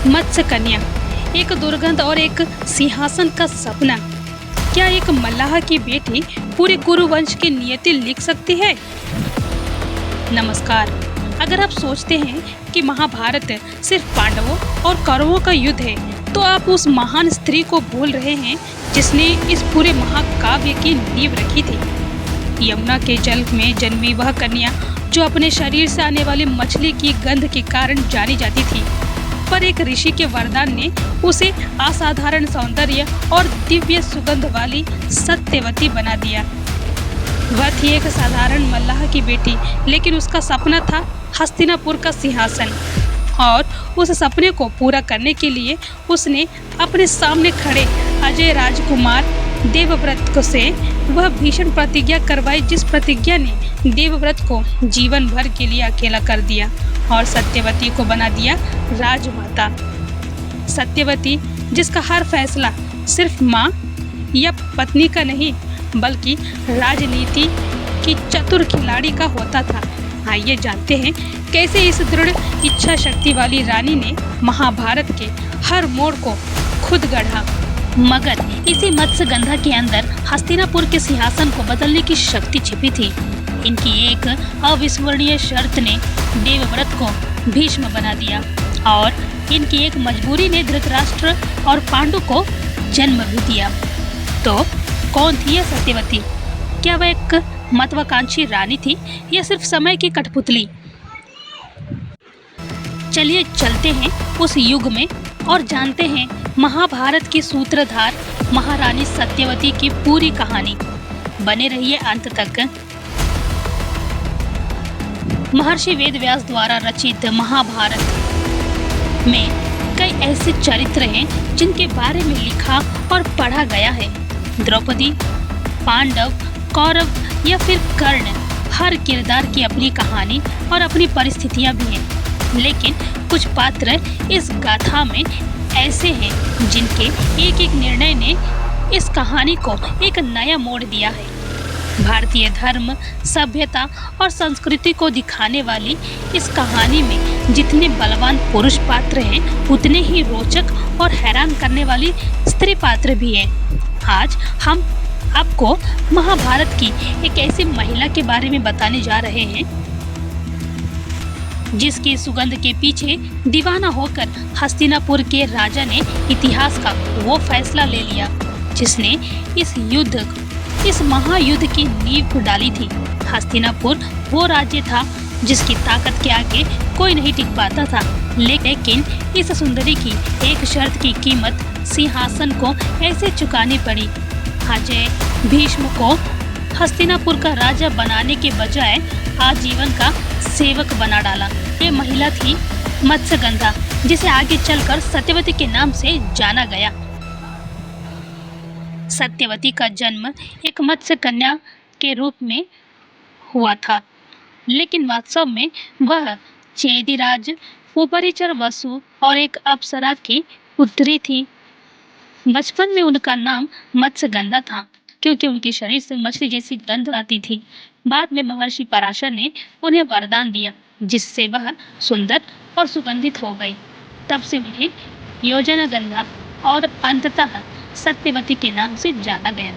मत्स्य कन्या, एक दुर्गंध और एक सिंहासन का सपना। क्या एक मल्लाह की बेटी पूरे कुरु वंश की नियति लिख सकती है? नमस्कार। अगर आप सोचते हैं कि महाभारत सिर्फ पांडवों और कौरवों का युद्ध है, तो आप उस महान स्त्री को भूल रहे हैं जिसने इस पूरे महाकाव्य की नींव रखी थी। यमुना के जल में जन्मी वह कन्या, जो अपने शरीर से आने वाली मछली की गंध के कारण जानी जाती थी, पर एक ऋषि के वरदान ने उसे असाधारण सौंदर्य और दिव्य सुगंध वाली सत्यवती बना दिया। वह थी एक साधारण मल्लाह की बेटी, लेकिन उसका सपना था हस्तिनापुर का सिंहासन, और उस सपने को पूरा करने के लिए उसने अपने सामने खड़े अजय राजकुमार देवव्रत से वह भीषण प्रतिज्ञा करवाई, जिस प्रतिज्ञा ने देवव्रत को जीवन भर के लिए अकेला कर दिया और सत्यवती को बना दिया राजमाता। सत्यवती, जिसका हर फैसला सिर्फ माँ या पत्नी का नहीं, बल्कि राजनीति की चतुर खिलाड़ी का होता था। आइए जानते हैं कैसे इस दृढ़ इच्छा शक्ति वाली रानी ने महाभारत के हर मोड़ को खुद गढ़ा। मगर इसी मत्स्यगंधा के अंदर हस्तिनापुर के सिंहासन को बदलने की शक्ति छिपी थी। इनकी एक अविस्मरणीय शर्त ने देवव्रत को भीष्म बना दिया, और इनकी एक मजबूरी ने धृतराष्ट्र और पांडु को जन्म भी दिया। तो कौन थी यह सत्यवती? क्या वह एक महत्वाकांक्षी रानी थी या सिर्फ समय की कठपुतली? चलिए चलते हैं उस युग में और जानते हैं महाभारत की सूत्रधार महारानी सत्यवती की पूरी कहानी। बने रहिए अंत तक। महर्षि वेदव्यास द्वारा रचित महाभारत में कई ऐसे चरित्र हैं जिनके बारे में लिखा और पढ़ा गया है। द्रौपदी, पांडव, कौरव या फिर कर्ण, हर किरदार की अपनी कहानी और अपनी परिस्थितियां भी हैं। लेकिन कुछ पात्र इस गाथा में ऐसे हैं जिनके एक एक निर्णय ने इस कहानी को एक नया मोड़ दिया है। भारतीय धर्म, सभ्यता और संस्कृति को दिखाने वाली इस कहानी में जितने बलवान पुरुष पात्र हैं, उतने ही रोचक और हैरान करने वाली स्त्री पात्र भी हैं। आज हम आपको महाभारत की एक ऐसी महिला के बारे में बताने जा रहे हैं जिसकी सुगंध के पीछे दीवाना होकर हस्तिनापुर के राजा ने इतिहास का वो फैसला ले लिया जिसने इस महायुद्ध की नींव डाली थी। हस्तिनापुर वो राज्य था जिसकी ताकत के आगे कोई नहीं टिक पाता था, लेकिन इस सुंदरी की एक शर्त की कीमत सिंहासन को ऐसे चुकानी पड़ी। अजय भीष्म को हस्तिनापुर का राजा बनाने के बजाय आजीवन का सेवक बना डाला। ये महिला थी मत्स्यगंधा, जिसे आगे चलकर सत्यवती के नाम से जाना गया। सत्यवती का जन्म एक मत्स्य कन्या के रूप में हुआ था, लेकिन वास्तव में वह चेदीराज, उपरिचर वसु और एक अप्सरा की पुत्री थी। बचपन में उनका नाम मत्स्यगंधा था क्योंकि उनके शरीर से मछली जैसी गंध आती थी। बाद में महर्षि पराशर ने उन्हें वरदान दिया, जिससे वह सुंदर और सुगंधित हो गई। तब से उन्हें योजनागंधा और अंततः सत्यवती के नाम से जाना गया।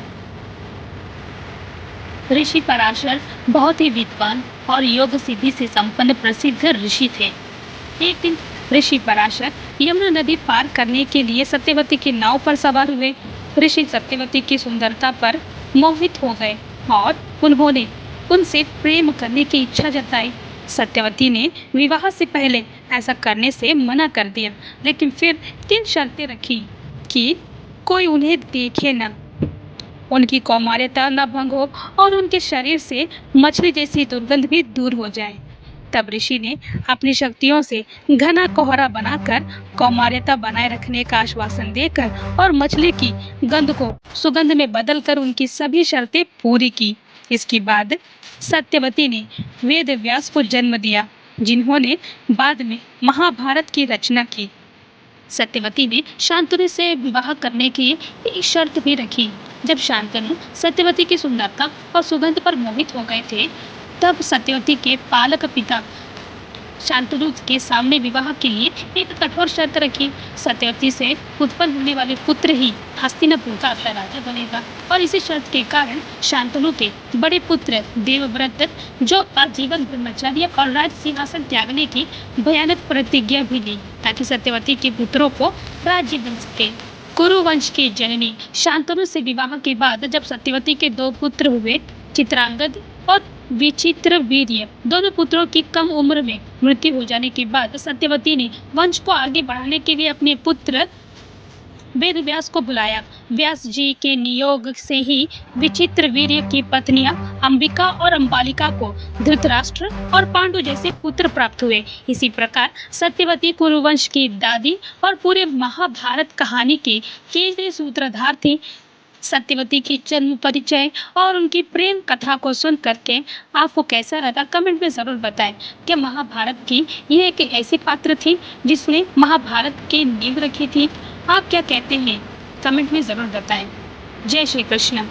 ऋषि पराशर बहुत ही विद्वान और योग सिद्धि से संपन्न प्रसिद्ध ऋषि थे। एक दिन ऋषि पराशर यमुना नदी पार करने के लिए सत्यवती की नाव पर सवार हुए। ऋषि सत्यवती की सुंदरता पर मोहित हो गए और उन्होंने उनसे प्रेम करने की इच्छा जताई। सत्यवती ने विवाह से पहले ऐसा करने से मना कर दिया, लेकिन फिर 3 शर्तें रखी कि कोई उन्हें देखे न, उनकी कौमार्यता न भंग हो और उनके शरीर से मछली जैसी दुर्गंध भी दूर हो जाए। तब ऋषि ने अपनी शक्तियों से घना कोहरा बनाकर कौमार्यता बनाए रखने का आश्वासन देकर और मछली की गंध को सुगंध में बदलकर उनकी सभी शर्तें पूरी की। इसके बाद सत्यवती ने वेदव्यास को जन्म दिया, जिन्होंने बाद में महाभारत की रचना की। सत्यवती ने शांतनु से विवाह करने की एक शर्त भी रखी। जब शांतनु सत्यवती की सुंदरता और सुगंध पर मोहित हो गए थे, तब सत्यवती के पालक पिता शांतनु के सामने विवाह के लिए एक कठोर शर्त रखी। सत्यवती से उत्पन्न होने वाले पुत्र ही हस्तिनापुर का अगला राजा बनेगा और इसी शर्त के कारण शांतनु के बड़े पुत्र देवव्रत जो आजीवन ब्रह्मचर्य और राज सिंहासन त्यागने की भयानक प्रतिज्ञा भी ली ताकि सत्यवती के पुत्रों को राज्य बन सके। कुरु वंश की जननी शांतनु से विवाह के बाद जब सत्यवती के दो पुत्र हुए, चित्रांगद और विचित्रवीर्य, दोनों पुत्रों की कम उम्र में मृत्यु हो जाने के बाद सत्यवती ने वंश को आगे बढ़ाने के लिए अपने पुत्र वेद व्यास को बुलाया। व्यास जी के नियोग से ही विचित्रवीर्य की पत्नियां अंबिका और अंबालिका को धृतराष्ट्र और पांडु जैसे पुत्र प्राप्त हुए। इसी प्रकार सत्यवती कुरुवंश की दादी और पूरे महाभारत कहानी के केंद्रीय सूत्रधार थी। सत्यवती की जन्म परिचय और उनकी प्रेम कथा को सुन करके आपको कैसा लगा कमेंट में ज़रूर बताएं। क्या महाभारत की ये एक ऐसी पात्र थी जिसने महाभारत की नींव रखी थी? आप क्या कहते हैं कमेंट में ज़रूर बताएं। जय श्री कृष्ण।